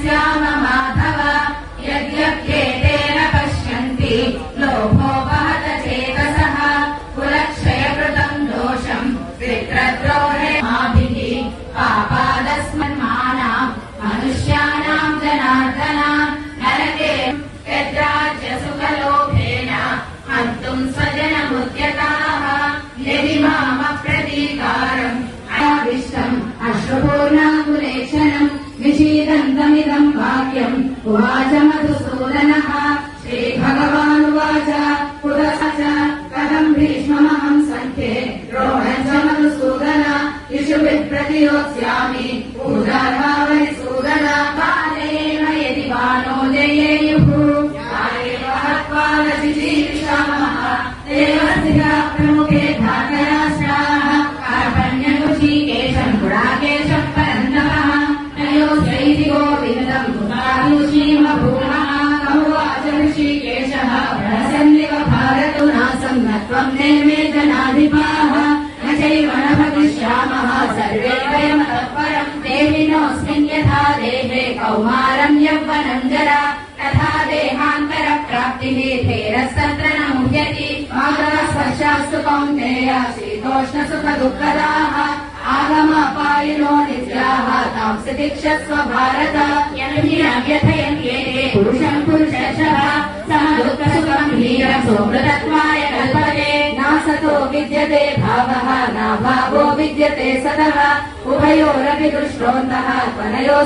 श्याम माधव यद्यप्येतेन पश्यन्ति लोभोपहत चेतसः कुलक्षयकृतम् दोषम् पितृद्रोहे माभिः पापादस्मन्मानाम् मनुष्याणाम् जनार्दन नरके यद्राज्यसुखलोभेन हन्तुम् स्वजनमुद्यताः यदि मामप्रतीकारम् अनाविष्टम् अश्रुपूर्णाकुलेक्षणम् विषीदन्तमिदम् वाक्यम् उवाच मधुसूदनः श्रीभगवानुवाच पुरः कथम् भीष्ममहम् सङ्ख्ये द्रोणम् च मधुसूदन इषुभिः प्रतियोत्स्यामि पूजार्हावरिसूदन कालेन यदि बाणो जयेयुः कालेव हत्वा रचिशीर्षामः देवस्य प्रमुखे धातराष्ट्राः कार्पण्यकुशीकेशम् गुडाकेशः परन्तपः नयोश्चैति गोविन्दम् श्रीमभूमः कमुवाच ऋषिकेशः प्रसन्निव भारतो नासं न त्वम् नेमे जनाधिपाः न चैव न भविष्यामः सर्वे वयमतः परम् देहिनोऽस्मिन् यथा देहे कौमारम् यौवनम् जरा तथा देहान्तरप्राप्तिः धीरस्तत्र न मुह्यति मातरस्पर्शास्तु कौन्तेय शीतोष्णसुखदुःखदाः आगमापायिनो नित्याः तां तितिक्षस्व भारत यन्यथयन्येते पुरुषम् पुरुषशः सः दुःखसुखम् हीरम् सोमृतत्वाय कल्पते नासतो विद्यते भावः नाभावो विद्यते सतः उभयोरपि दृष्टोऽन्तः त्वनयोः